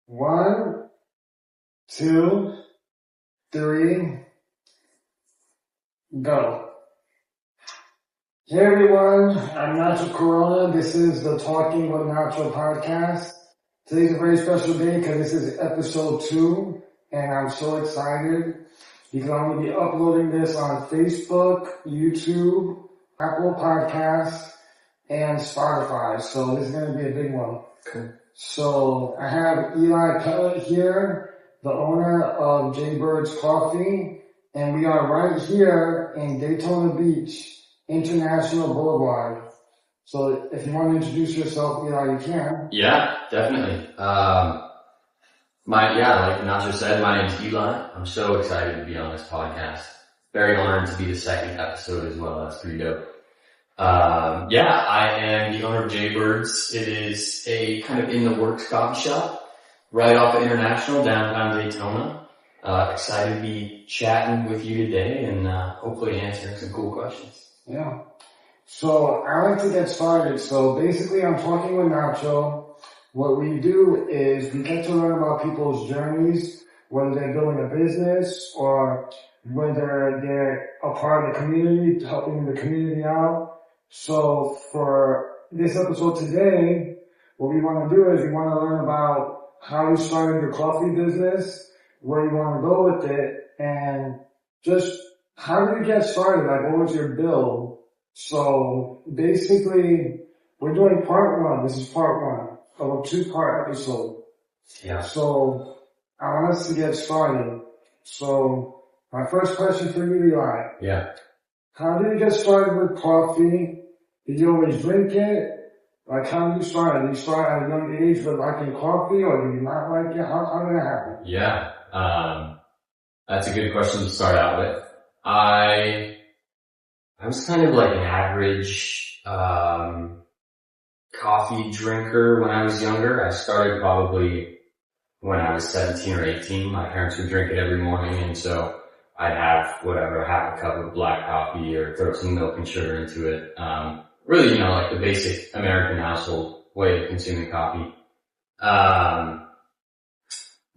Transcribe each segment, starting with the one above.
1, 2, 3, go. Hey everyone, I'm Nacho Corona. This is the Talking with Nacho podcast. Today's a very special day because this is episode 2 and I'm so excited because I'm going to be uploading this on Facebook, YouTube, Apple Podcasts, and Spotify. So this is going to be a big one. Okay. So I have Eli Pellot here, the owner of JBird's Coffee, and we are right here in Daytona Beach, International Boulevard. So if you want to introduce yourself, Eli, you can. Yeah, definitely. Like Nacho said, my name is Eli. I'm so excited to be on this podcast. Very honored to be the second episode as well. That's pretty dope. I am the owner of JBird's. It is a kind of in the works coffee shop right off of International, downtown Daytona. Excited to be chatting with you today and hopefully answering some cool questions. Yeah. So I like to get started. So basically I'm talking with Nacho. What we do is we get to learn about people's journeys, whether they're building a business or whether they're a part of the community, helping the community out. So for this episode today, what we want to do is we want to learn about how you started your coffee business, where you want to go with it, and just how did you get started? Like, what was your build? So basically, we're doing part 1. This is part 1 of a 2-part episode. Yeah. So I want us to get started. So my first question for you, Eli. Yeah. How did you get started with coffee? Did you always drink it? Like, how did you start? Did you start at a young age with liking coffee, or did you not like it? How did that happen? Yeah. That's a good question to start out with. I was kind of like an average, coffee drinker when I was younger. I started probably when I was 17 or 18. My parents would drink it every morning, and so I'd have half a cup of black coffee or throw some milk and sugar into it. Really, like the basic American household way of consuming coffee. But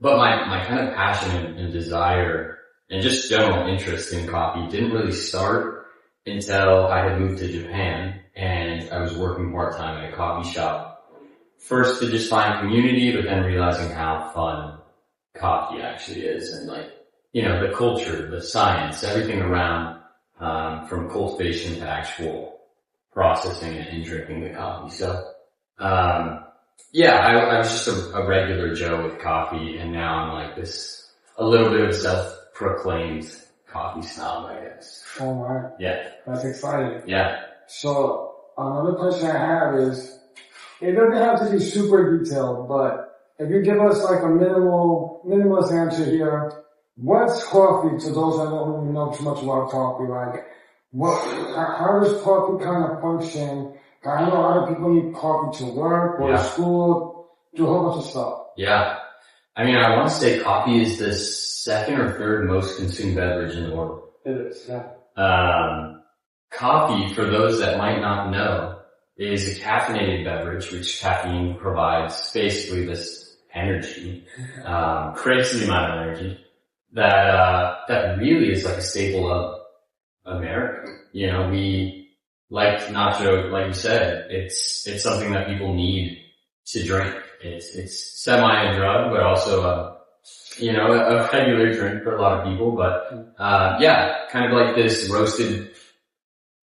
my kind of passion and desire and just general interest in coffee didn't really start until I had moved to Japan and I was working part-time at a coffee shop. First to just find community, but then realizing how fun coffee actually is and the culture, the science, everything around, from cultivation to actual processing and drinking the coffee. So, I was just a regular Joe with coffee, and now I'm like a little bit of a self-proclaimed coffee snob, I guess. Oh, wow. Yeah. That's exciting. Yeah. So another question I have is, it doesn't have to be super detailed, but if you give us like a minimalist answer here, what's coffee to those that don't really know too much about coffee? Like, how does coffee kind of function? I know a lot of people need coffee to work or school, do a whole bunch of stuff. Yeah. I mean, I want to say coffee is the second or third most consumed beverage in the world. It is, yeah. Coffee, for those that might not know, is a caffeinated beverage, which caffeine provides basically this energy, crazy amount of energy that really is like a staple of America. We, like Nacho, like you said, it's something that people need to drink. It's semi a drug, but also a regular drink for a lot of people. But, kind of like this roasted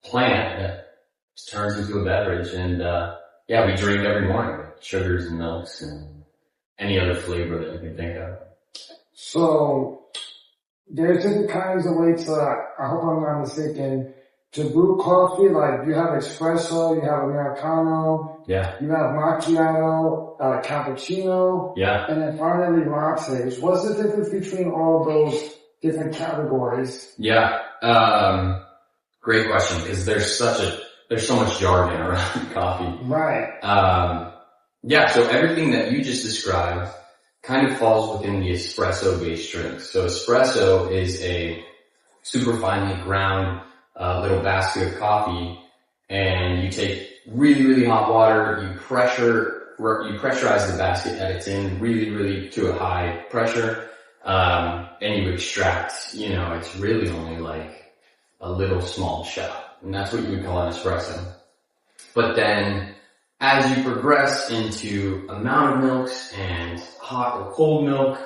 plant that turns into a beverage. And, we drink every morning with sugars and milks and any other flavor that you can think of. So, there's different kinds of ways I hope I'm not mistaken, to brew coffee. Like, you have espresso, you have Americano, you have macchiato, cappuccino, and then finally lattes. What's the difference between all those different categories? Yeah, great question, because there's so much jargon around coffee. Right. So everything that you just described kind of falls within the espresso-based drinks. So espresso is a super finely ground little basket of coffee, and you take really, really hot water, you pressure you pressurize the basket that it's in really, really to a high pressure, and you extract, you know, it's really only like a little small shot. And that's what you would call an espresso. But then as you progress into amount of milks and hot or cold milk,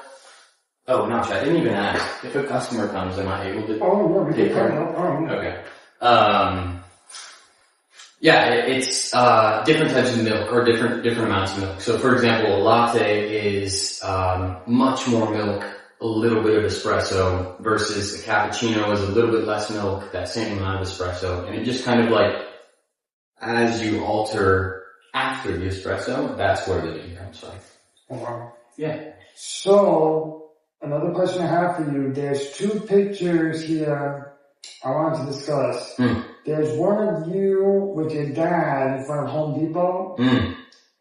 oh, Nacho, I didn't even ask. If a customer comes, am I able to take care of it? Okay. Yeah, it's different types of milk or different amounts of milk. So for example, a latte is much more milk, a little bit of espresso, versus a cappuccino is a little bit less milk, that same amount of espresso. And it just kind of like, as you alter after the espresso, that's where the name comes from. Oh, wow. Yeah. So, another question I have for you, there's two pictures here I wanted to discuss. There's one of you with your dad in front of Home Depot,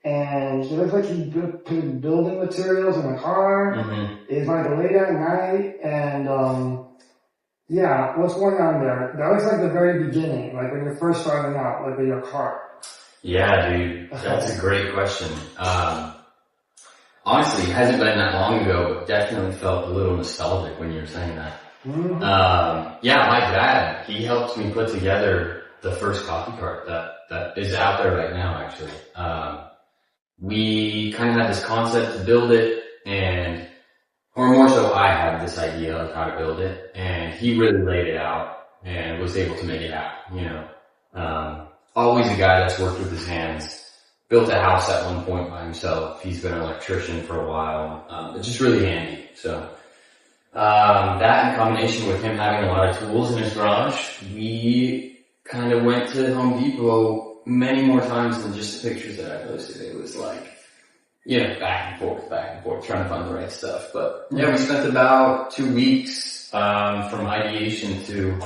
and he looks like he put building materials in a car. It's like late at night, and yeah, what's going on there? That looks like the very beginning, like when you're first starting out, like with your car. Yeah, dude, that's a great question. Honestly, it hasn't been that long ago, but definitely felt a little nostalgic when you were saying that. Yeah, my dad, he helped me put together the first coffee cart that is out there right now, actually. We kind of had this concept to build it, or more so I had this idea of how to build it, and he really laid it out and was able to make it happen, you know. Always a guy that's worked with his hands. Built a house at one point by himself. He's been an electrician for a while. It's just really handy. So, that in combination with him having a lot of tools in his garage, we kind of went to Home Depot many more times than just the pictures that I posted. It was like, you know, back and forth, trying to find the right stuff. But yeah, we spent about 2 weeks, from ideation to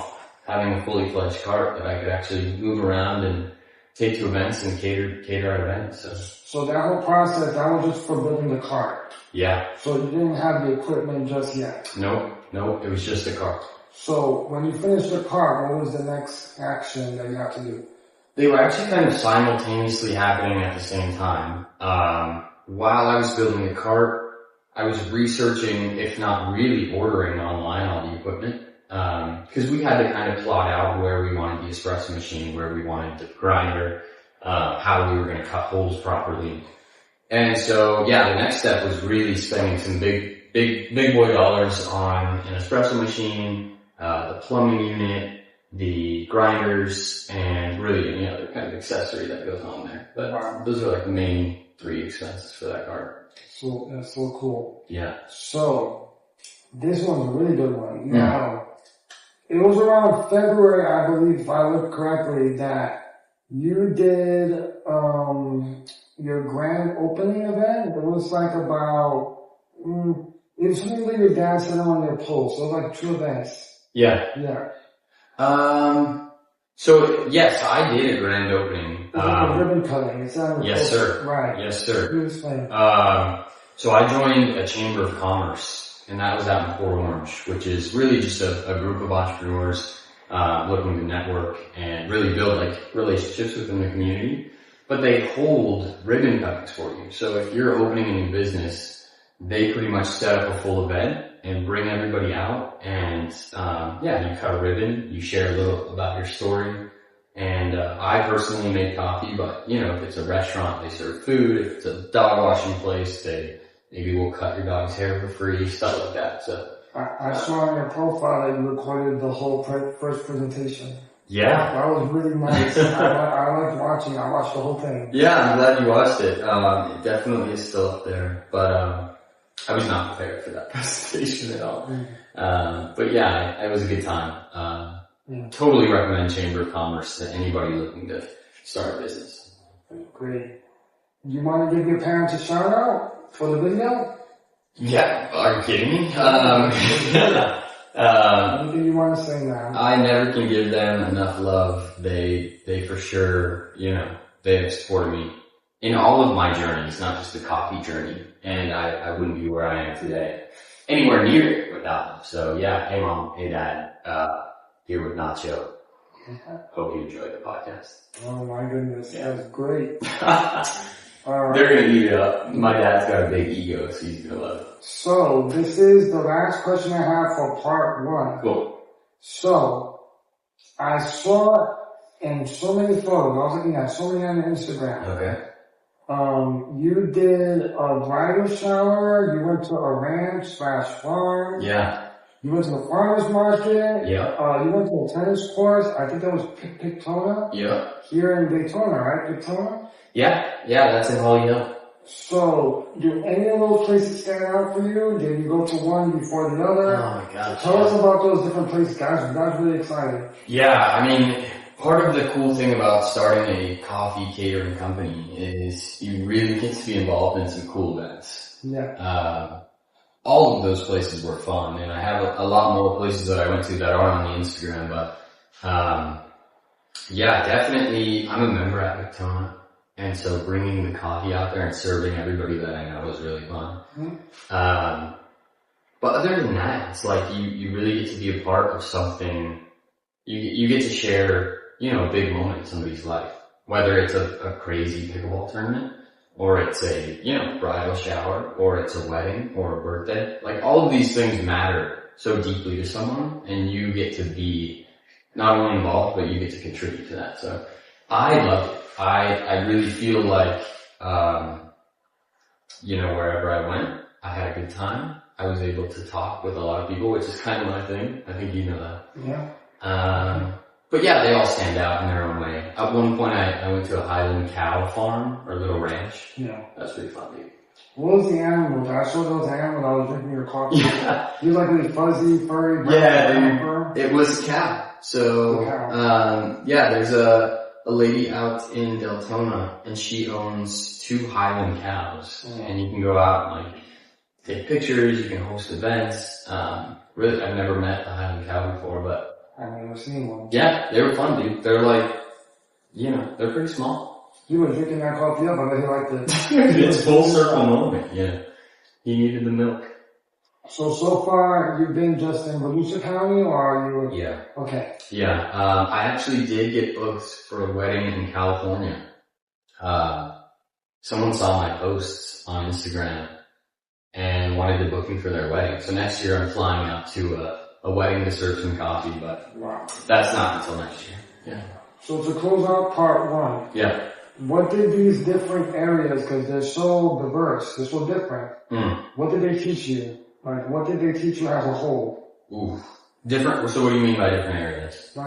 having a fully fledged cart that I could actually move around and take to events and cater at events. So that whole process, that was just for building the cart. Yeah. So you didn't have the equipment just yet. Nope, it was just a cart. So when you finished the cart, what was the next action that you had to do? They were actually kind of simultaneously happening at the same time. While I was building the cart, I was researching, if not really ordering online all the equipment. Cause we had to kind of plot out where we wanted the espresso machine, where we wanted the grinder, how we were going to cut holes properly. And so, yeah, the next step was really spending some big boy dollars on an espresso machine, the plumbing unit, the grinders, and really any other kind of accessory that goes on there. But those are like the main 3 expenses for that cart. So, that's so cool. Yeah. So, this one's a really good one. Now, it was around February, I believe, if I look correctly, that you did your grand opening event. It was like about, it was something that your dad said on your post. So it was like 2 events. Yeah. Yeah. So yes, I did a grand opening. Ribbon cutting. Is that yes, sir. Right. Yes, sir. You explain. So I joined a chamber of commerce, and that was out in Port Orange, which is really just a group of entrepreneurs looking to network and really build like relationships within the community. But they hold ribbon cuttings for you. So if you're opening a new business, they pretty much set up a full event and bring everybody out, and you cut a ribbon, you share a little about your story. And I personally make coffee, but you know, if it's a restaurant, they serve food. If it's a dog washing place, maybe we'll cut your dog's hair for free, stuff like that. So I saw on your profile that you recorded the whole first presentation. Yeah. That was really nice. I liked watching. I watched the whole thing. Yeah, I'm glad you watched it. It definitely is still up there, but I was not prepared for that presentation at all. But yeah, it was a good time. Totally recommend Chamber of Commerce to anybody looking to start a business. Great. You want to give your parents a shout out for the video? Yeah, are you kidding me? Anything you want to say now? I never can give them enough love. They for sure, they have supported me in all of my journeys, not just the coffee journey. And I wouldn't be where I am today, anywhere near it without them. So yeah, hey mom, hey dad, here with Nacho. Hope you enjoyed the podcast. Oh my goodness, that was great. They're gonna eat it up. My dad's got a big ego, so he's gonna love it. So, this is the last question I have for part 1. Cool. So, I saw in so many photos, I was looking at so many on Instagram. Okay. You did a bridal shower, you went to a ranch/farm. Yeah. You went to the farmer's market. Yeah. You went to a tennis course. I think that was Pictona. Yeah. Here in Daytona, right? Pictona? Yeah. Yeah, that's in Holly Hill. So, do any of those places stand out for you? Did you go to one before the other? Oh my gosh. Tell us about those different places, guys. I'm really excited. Yeah, I mean, part of the cool thing about starting a coffee catering company is you really get to be involved in some cool events. Yeah. All of those places were fun, and I have a lot more places that I went to that are on the Instagram, but, yeah, definitely, I'm a member at Pictona, and so bringing the coffee out there and serving everybody that I know was really fun. Mm-hmm. But other than that, it's like you really get to be a part of something. You get to share, a big moment in somebody's life, whether it's a crazy pickleball tournament, or it's a, bridal shower, or it's a wedding, or a birthday. Like, all of these things matter so deeply to someone, and you get to be not only involved, but you get to contribute to that. So, I love it. I really feel like, wherever I went, I had a good time. I was able to talk with a lot of people, which is kind of my thing. I think you know that. Yeah. But yeah, they all stand out in their own way. At one point, I went to a Highland cow farm, or a little ranch. Yeah. That's pretty fun, dude. What was the animal? I saw those animals. I was drinking your coffee. Yeah. He was like really fuzzy, furry, brown. Yeah, dude. It was a cow. So, there's a lady out in Deltona, and she owns 2 Highland cows. Yeah. And you can go out and, take pictures, you can host events. Really, I've never met a Highland cow before, but I've never seen one. Yeah, they were fun, dude. They're they're pretty small. You were drinking that coffee up, I bet you liked it. It's full circle moment, yeah. He needed the milk. So far, you've been just in Volusia County, or are you? Yeah. Okay. Yeah, I actually did get booked for a wedding in California. Someone saw my posts on Instagram and wanted to book me for their wedding. So next year I'm flying out to a wedding to serve some coffee, but wow. That's not until next year. Yeah. So to close out part 1. Yeah. What did these different areas, because they're so diverse, they're so different, what did they teach you? What did they teach you as a whole? Ooh. Different? So what do you mean by different areas? You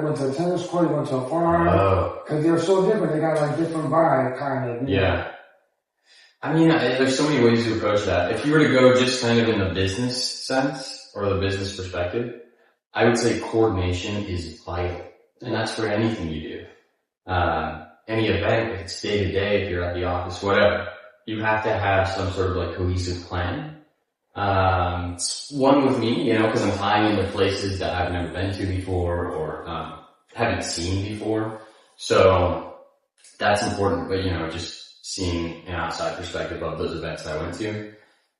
went to a tennis court, you went to a farm. Oh. Because they're so different, they got different vibe, kind of. Yeah. I mean, there's so many ways to approach that. If you were to go just kind of in the business sense, or the business perspective, I would say coordination is vital. And that's for anything you do. Any event, if it's day to day, if you're at the office, whatever, you have to have some sort of cohesive plan. One with me, because I'm flying into places that I've never been to before or, haven't seen before. So that's important, but just seeing an outside perspective of those events I went to,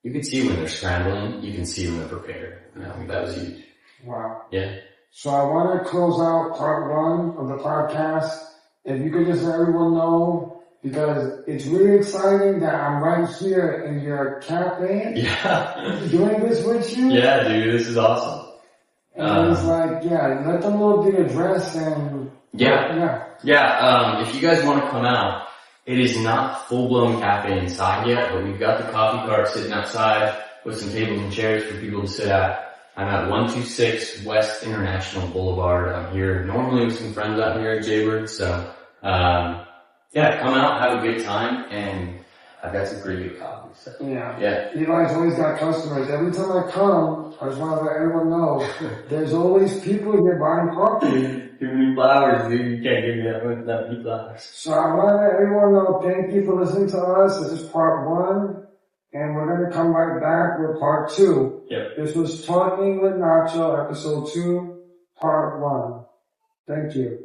you can see when they're scrambling, you can see when they're prepared. And I think that was huge. Wow. Yeah. So I want to close out part 1 of the podcast. If you could just let everyone know, because it's really exciting that I'm right here in your cafe. Yeah. Doing this with you. Yeah, dude, this is awesome. And it's let them know the address and... Yeah. If you guys want to come out, it is not full-blown cafe inside yet, but we've got the coffee cart sitting outside with some tables and chairs for people to sit at. I'm at 126 West International Boulevard. I'm here normally with some friends out here at JBird, so, come out, have a good time, and I've got some pretty good coffee. So. Yeah. Eli's always got customers. Every time I come, I just want to let everyone know, there's always people here buying coffee. Too many flowers, dude. You can't give me that many flowers. So I want to let everyone know, thank you for listening to us. This is part 1, and we're going to come right back with part 2. Yep. This was Talking with Nacho, episode 2, part 1. Thank you.